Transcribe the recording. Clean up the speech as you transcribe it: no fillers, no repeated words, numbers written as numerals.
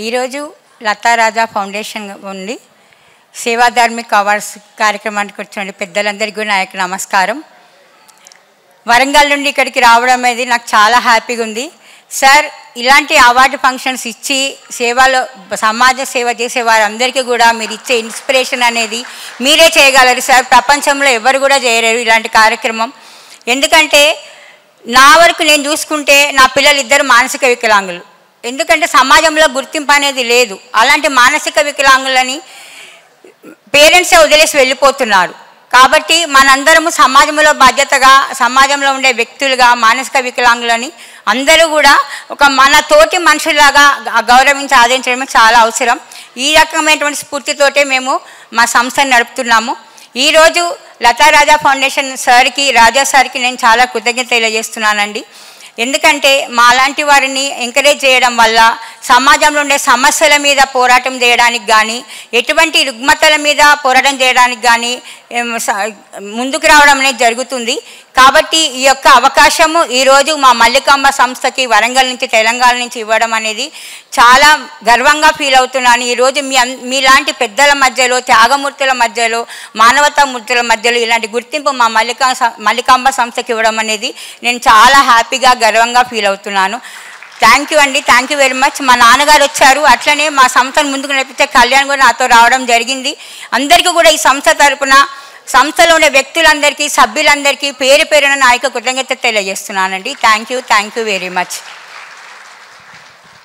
ఈరోజు లతా రాజా ఫౌండేషన్ ఉండి సేవాధార్మిక అవార్డ్స్ కార్యక్రమానికి వచ్చిన పెద్దలందరికీ కూడా నా యొక్క నమస్కారం. వరంగల్ నుండి ఇక్కడికి రావడం అనేది నాకు చాలా హ్యాపీగా ఉంది. సార్, ఇలాంటి అవార్డు ఫంక్షన్స్ ఇచ్చి సేవలో సమాజ సేవ చేసే వారందరికీ కూడా మీరు ఇచ్చే ఇన్స్పిరేషన్ అనేది మీరే చేయగలరు సార్. ప్రపంచంలో ఎవరు కూడా చేయలేరు ఇలాంటి కార్యక్రమం. ఎందుకంటే నా వరకు నేను చూసుకుంటే నా పిల్లలు ఇద్దరు మానసిక వికలాంగులు. ఎందుకంటే సమాజంలో గుర్తింపు అనేది లేదు. అలాంటి మానసిక వికలాంగులని పేరెంట్సే వదిలేసి వెళ్ళిపోతున్నారు. కాబట్టి మనందరము సమాజంలో బాధ్యతగా, సమాజంలో ఉండే వ్యక్తులుగా మానసిక వికలాంగులని అందరూ కూడా ఒక మన తోటి మనుషులాగా గౌరవించి ఆదరించడమే చాలా అవసరం. ఈ రకమైనటువంటి స్ఫూర్తితోటే మేము మా సంస్థను నడుపుతున్నాము. ఈరోజు లతా రాజా ఫౌండేషన్ సార్కి, రాజా సార్కి నేను చాలా కృతజ్ఞత తెలియజేస్తున్నానండి. ఎందుకంటే మాలాంటి వారిని ఎంకరేజ్ చేయడం వల్ల సమాజంలో ఉండే సమస్యల మీద పోరాటం చేయడానికి కానీ, ఎటువంటి రుగ్మతల మీద పోరాటం చేయడానికి కానీ ముందుకు రావడం అనేది జరుగుతుంది. కాబట్టి ఈ యొక్క అవకాశము ఈరోజు మా మల్లికాంబ సంస్థకి వరంగల్ నుంచి, తెలంగాణ నుంచి ఇవ్వడం అనేది చాలా గర్వంగా ఫీల్ అవుతున్నాను. ఈరోజు మీలాంటి పెద్దల మధ్యలో, త్యాగమూర్తుల మధ్యలో, మానవతా మూర్తుల మధ్యలో ఇలాంటి గుర్తింపు మా మల్లికాంబ సంస్థకి ఇవ్వడం అనేది నేను చాలా హ్యాపీగా, గర్వంగా ఫీల్ అవుతున్నాను. థ్యాంక్ యూ అండి, థ్యాంక్ యూ వెరీ మచ్. మా నాన్నగారు వచ్చారు, అట్లనే మా సంస్థను ముందుకు నడిపించే కళ్యాణ్ కూడా నాతో రావడం జరిగింది. అందరికీ కూడా ఈ సంస్థ తరపున, సంస్థలో ఉండే వ్యక్తులందరికీ, సభ్యులందరికీ పేరు పేరున నా యొక్క కృతజ్ఞత తెలియజేస్తున్నానండి. Thank you very much.